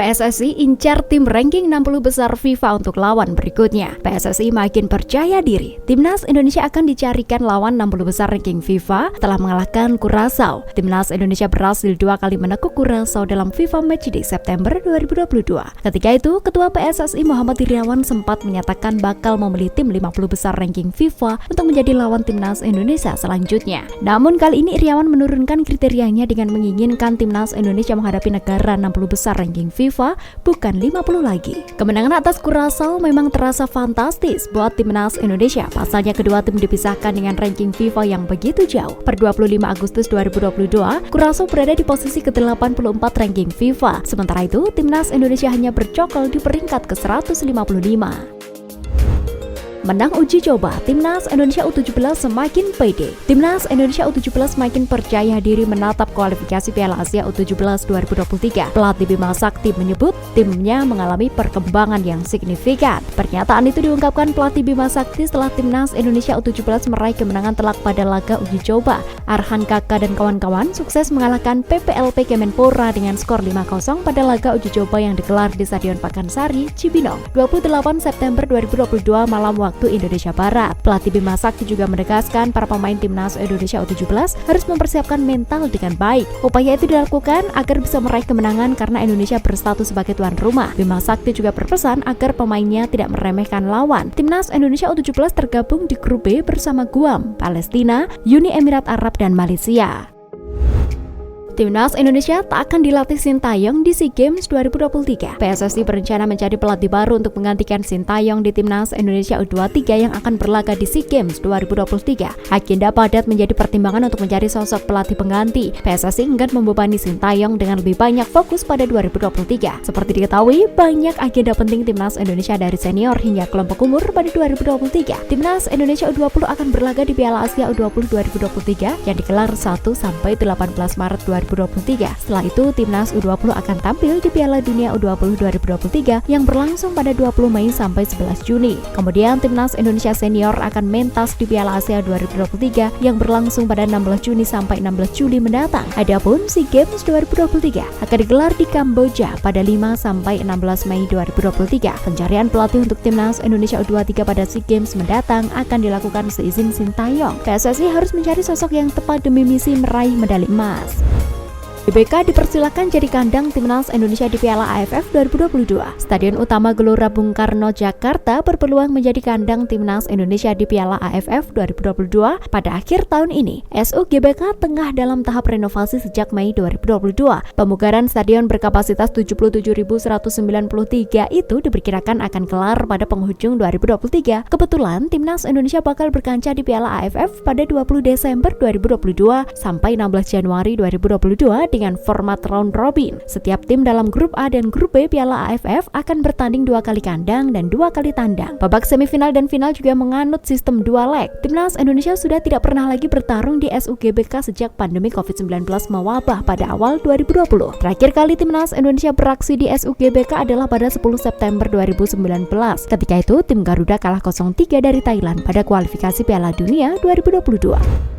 PSSI incar tim ranking 60 besar FIFA untuk lawan berikutnya. PSSI makin percaya diri. Timnas Indonesia akan dicarikan lawan 60 besar ranking FIFA setelah mengalahkan Curaçao. Timnas Indonesia berhasil 2 kali menekuk Curaçao dalam FIFA Matchday September 2022. Ketika itu, Ketua PSSI Muhammad Iriawan sempat menyatakan bakal memilih tim 50 besar ranking FIFA untuk menjadi lawan Timnas Indonesia selanjutnya. Namun kali ini Iriawan menurunkan kriterianya dengan menginginkan Timnas Indonesia menghadapi negara 60 besar ranking FIFA, bukan 50 lagi. Kemenangan atas Curaçao memang terasa fantastis buat Timnas Indonesia. Pasalnya kedua tim dipisahkan dengan ranking FIFA yang begitu jauh. Per 25 Agustus 2022, Curaçao berada di posisi ke-84 ranking FIFA. Sementara itu, Timnas Indonesia hanya bercokol di peringkat ke-155. Menang uji coba, Timnas Indonesia U17 semakin pede. Timnas Indonesia U17 semakin percaya diri menatap kualifikasi Piala Asia U17 2023. Pelatih Bima Sakti menyebut timnya mengalami perkembangan yang signifikan. Pernyataan itu diungkapkan pelatih Bima Sakti setelah Timnas Indonesia U17 meraih kemenangan telak pada laga uji coba. Arhan Kaka dan kawan-kawan sukses mengalahkan PPLP Kemenpora dengan skor 5-0 pada laga uji coba yang digelar di Stadion Pakansari, Cibinong, 28 September 2022 malam waktu Indonesia Barat. Pelatih Bima Sakti juga menegaskan para pemain Timnas Indonesia U17 harus mempersiapkan mental dengan baik. Upaya itu dilakukan agar bisa meraih kemenangan karena Indonesia berstatus sebagai tuan rumah. Bima Sakti juga berpesan agar pemainnya tidak meremehkan lawan. Timnas Indonesia U17 tergabung di grup B bersama Guam, Palestina, Uni Emirat Arab, dan Malaysia. Timnas Indonesia tak akan dilatih Sintayong di SEA Games 2023. PSSI berencana mencari pelatih baru untuk menggantikan Sintayong di Timnas Indonesia U23 yang akan berlaga di SEA Games 2023. Agenda padat menjadi pertimbangan untuk mencari sosok pelatih pengganti. PSSI enggan membebani Sintayong dengan lebih banyak fokus pada 2023. Seperti diketahui, banyak agenda penting Timnas Indonesia dari senior hingga kelompok umur pada 2023. Timnas Indonesia U20 akan berlaga di Piala Asia U20 2023 yang digelar 1-18 Maret 2023. Setelah itu, Timnas U20 akan tampil di Piala Dunia U20 2023 yang berlangsung pada 20 Mei sampai 11 Juni. Kemudian, Timnas Indonesia Senior akan mentas di Piala Asia 2023 yang berlangsung pada 16 Juni sampai 16 Juli mendatang. Adapun SEA Games 2023 akan digelar di Kamboja pada 5 sampai 16 Mei 2023. Pencarian pelatih untuk Timnas Indonesia U23 pada SEA Games mendatang akan dilakukan seizin Sintayong. PSSI harus mencari sosok yang tepat demi misi meraih medali emas. GBK dipersilakan jadi kandang Timnas Indonesia di Piala AFF 2022. Stadion utama Gelora Bung Karno, Jakarta berpeluang menjadi kandang Timnas Indonesia di Piala AFF 2022 pada akhir tahun ini. SU GBK tengah dalam tahap renovasi sejak Mei 2022. Pemugaran stadion berkapasitas 77.193 itu diperkirakan akan kelar pada penghujung 2023. Kebetulan Timnas Indonesia bakal berkancah di Piala AFF pada 20 Desember 2022 sampai 16 Januari 2022 dengan format round robin. Setiap tim dalam grup A dan grup B Piala AFF akan bertanding 2 kali kandang dan 2 kali tandang. Babak semifinal dan final juga menganut sistem 2 leg. Timnas Indonesia sudah tidak pernah lagi bertarung di SU GBK sejak pandemi COVID-19 mewabah pada awal 2020. Terakhir kali Timnas Indonesia beraksi di SU GBK adalah pada 10 September 2019. Ketika itu, tim Garuda kalah 0-3 dari Thailand pada kualifikasi Piala Dunia 2022.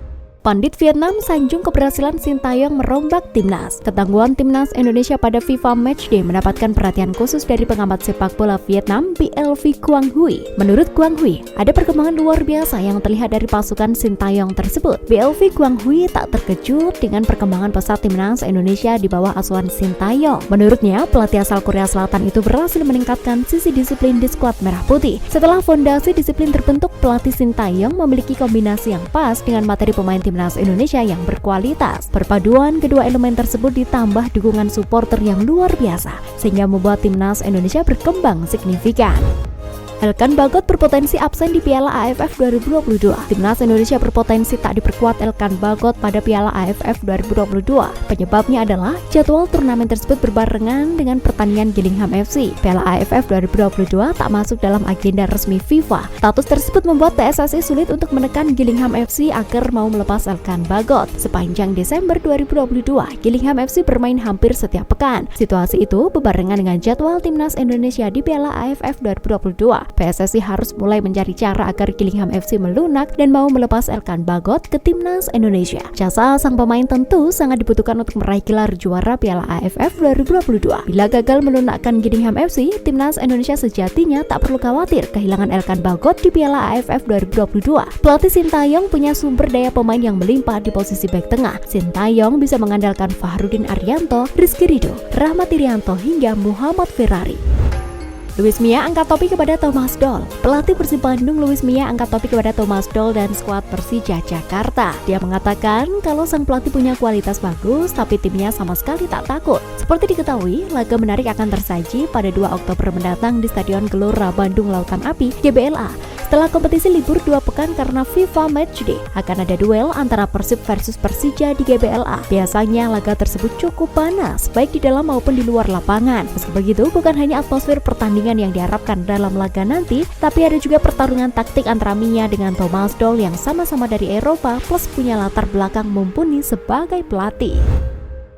Pandit Vietnam sanjung keberhasilan Sintayong merombak timnas. Ketangguhan timnas Indonesia pada FIFA Matchday mendapatkan perhatian khusus dari pengamat sepak bola Vietnam, BLV Quang Huy. Menurut Quang Huy, ada perkembangan luar biasa yang terlihat dari pasukan Sintayong tersebut. BLV Quang Huy tak terkejut dengan perkembangan pesat timnas Indonesia di bawah asuhan Sintayong. Menurutnya, pelatih asal Korea Selatan itu berhasil meningkatkan sisi disiplin di skuad Merah Putih. Setelah fondasi disiplin terbentuk, pelatih Sintayong memiliki kombinasi yang pas dengan materi pemain timnas Indonesia yang berkualitas. Perpaduan kedua elemen tersebut ditambah dukungan supporter yang luar biasa sehingga membuat timnas Indonesia berkembang signifikan. Elkan Bagot berpotensi absen di Piala AFF 2022. Timnas Indonesia berpotensi tak diperkuat Elkan Bagot pada Piala AFF 2022. Penyebabnya adalah jadwal turnamen tersebut berbarengan dengan pertandingan Gillingham FC. Piala AFF 2022 tak masuk dalam agenda resmi FIFA. Status tersebut membuat PSSI sulit untuk menekan Gillingham FC agar mau melepas Elkan Bagot. Sepanjang Desember 2022, Gillingham FC bermain hampir setiap pekan. Situasi itu berbarengan dengan jadwal Timnas Indonesia di Piala AFF 2022. PSSI harus mulai mencari cara agar Gillingham FC melunak dan mau melepas Elkan Bagot ke timnas Indonesia. Jasa sang pemain tentu sangat dibutuhkan untuk meraih gelar juara Piala AFF 2022. Bila gagal melunakkan Gillingham FC, timnas Indonesia sejatinya tak perlu khawatir kehilangan Elkan Bagot di Piala AFF 2022. Pelatih Sintayong punya sumber daya pemain yang melimpah di posisi bek tengah. Sintayong bisa mengandalkan Fahrudin Arianto, Rizky Ridho, Rahmat Irianto hingga Muhammad Ferrari. Luis Mia angkat topi kepada Thomas Doll. Pelatih Persib Bandung Luis Mia angkat topi kepada Thomas Doll dan skuad Persija Jakarta. Dia mengatakan kalau sang pelatih punya kualitas bagus, tapi timnya sama sekali tak takut. Seperti diketahui, laga menarik akan tersaji pada 2 Oktober mendatang di Stadion Gelora Bandung Lautan Api (GBLA). Setelah kompetisi libur 2 pekan karena FIFA Matchday, akan ada duel antara Persib versus Persija di GBLA. Biasanya laga tersebut cukup panas, baik di dalam maupun di luar lapangan. Meski begitu, bukan hanya atmosfer pertandingan yang diharapkan dalam laga nanti, tapi ada juga pertarungan taktik antara Mia dengan Thomas Doll yang sama-sama dari Eropa plus punya latar belakang mumpuni sebagai pelatih.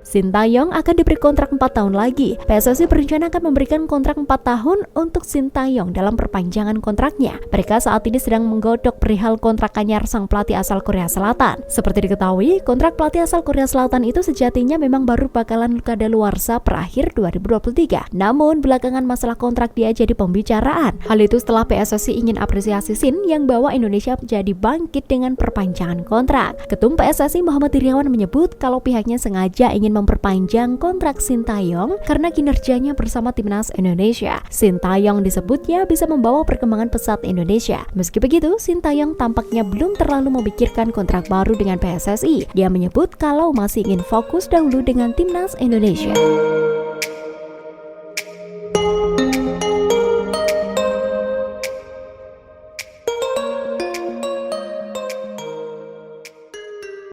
Sintayong akan diberi kontrak 4 tahun lagi. PSSI berencana akan memberikan kontrak 4 tahun untuk Sintayong dalam perpanjangan kontraknya. Mereka saat ini sedang menggodok perihal kontrak anyar sang pelatih asal Korea Selatan. Seperti diketahui, kontrak pelatih asal Korea Selatan itu sejatinya memang baru bakalan kadaluarsa per akhir 2023. Namun, belakangan masalah kontrak dia jadi pembicaraan. Hal itu setelah PSSI ingin apresiasi Sin yang bawa Indonesia menjadi bangkit dengan perpanjangan kontrak. Ketum PSSI Muhammad Iriawan menyebut kalau pihaknya sengaja ingin memperpanjang kontrak Sintayong karena kinerjanya bersama timnas Indonesia. Sintayong disebutnya bisa membawa perkembangan pesat Indonesia. Meski begitu, Sintayong tampaknya belum terlalu memikirkan kontrak baru dengan PSSI. Dia menyebut kalau masih ingin fokus dahulu dengan timnas Indonesia.